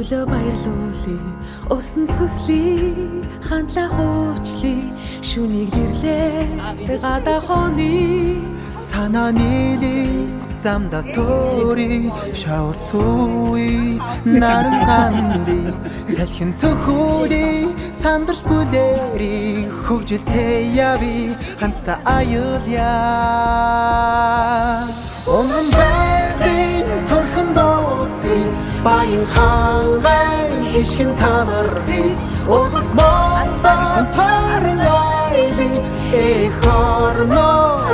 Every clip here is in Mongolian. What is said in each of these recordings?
өглөө баярлуулъя усан сүслий хандлах уучлий шүнийг ирлээ гадаа хоны санаа нийли замда тори шавар сууи наран ганди салхин цохоли сандарч бүлэри хөвжилтэй яви хамтдаа аюулъя Онгон байрын төрхөн дууси баян хангай хишгэн талархи Улс Монгол төрн айли эхорно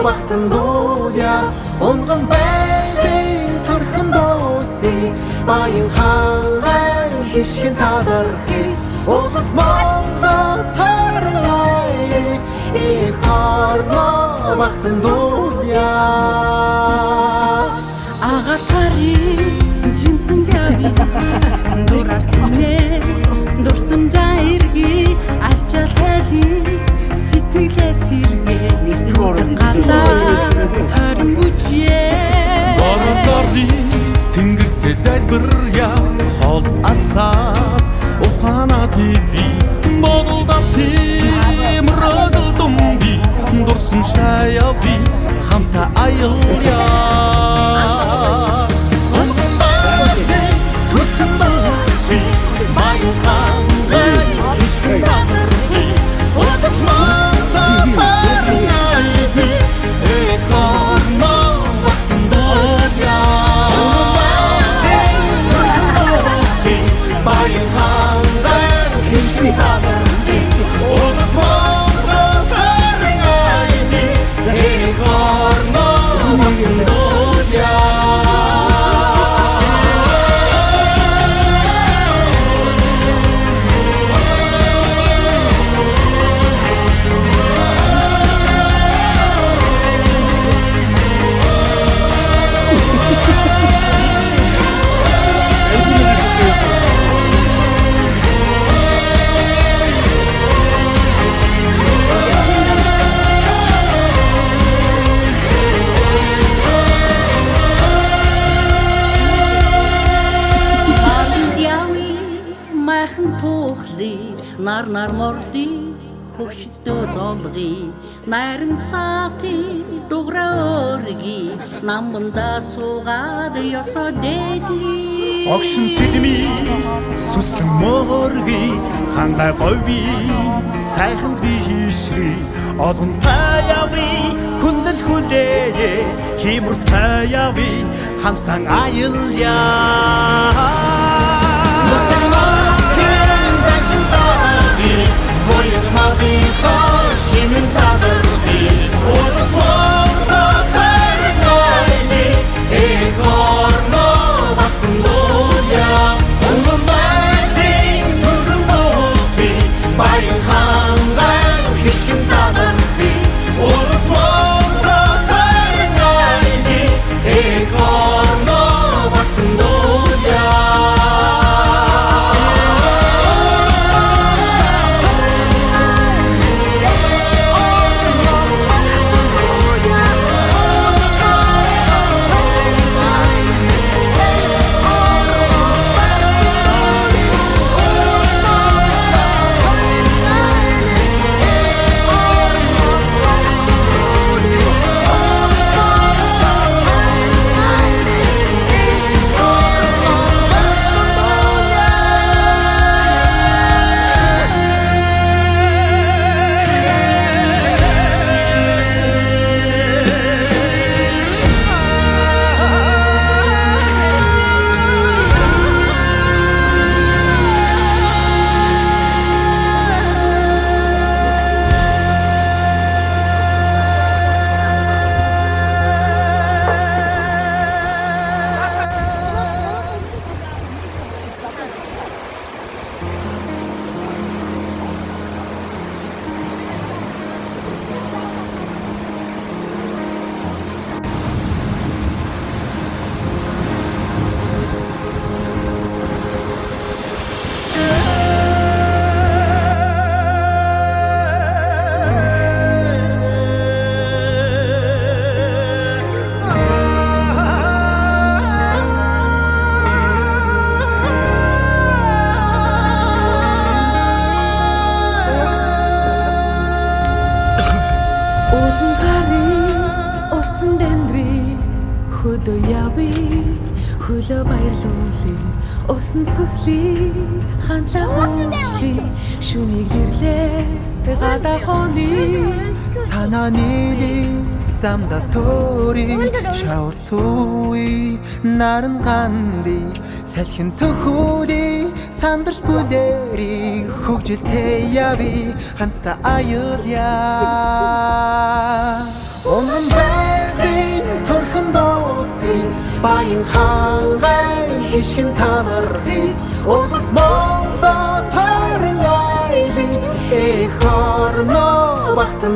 бахтан дуулъя Онгон байрын төрхөн дууси баян хангай хишгэн талархи Улс Монгол төрн айли эхорно бахтан дуулъя Агасари жимсэн яви дурар тэмнэ дурсам жаирги алчал хайли сэтгэлээ сэргээ галаа тойрон бүжээ Боролоорны тэнгэртэй залбиря хол асаа ухаана тиви бодолдати мродол думби дурсан шаяви хамта аялья Нар морди хөвшдөө золги нарийн сати дуграорги намбанда суугаад ёсо дэдли Огшин сэлми сүслэн морги хангай гови сайхан бишри олон таяви хүндэл хүлээ химур таяви хамтан аялья хөдөө явъя хөлөө баярлуулъя усан сүслий хандлаа хуучлий шүнийг ирлээ гадаа хоны санаа нийлий замда төри шавар сууи наран ганди салхин цөхөли сандарч бүлэри хөгжилтэй яви хамтдаа аюулъя Онгон байрын төрхөн дууси баян хангай хишгэн танархи улс Монголо тойрон айлы эх орно бахтан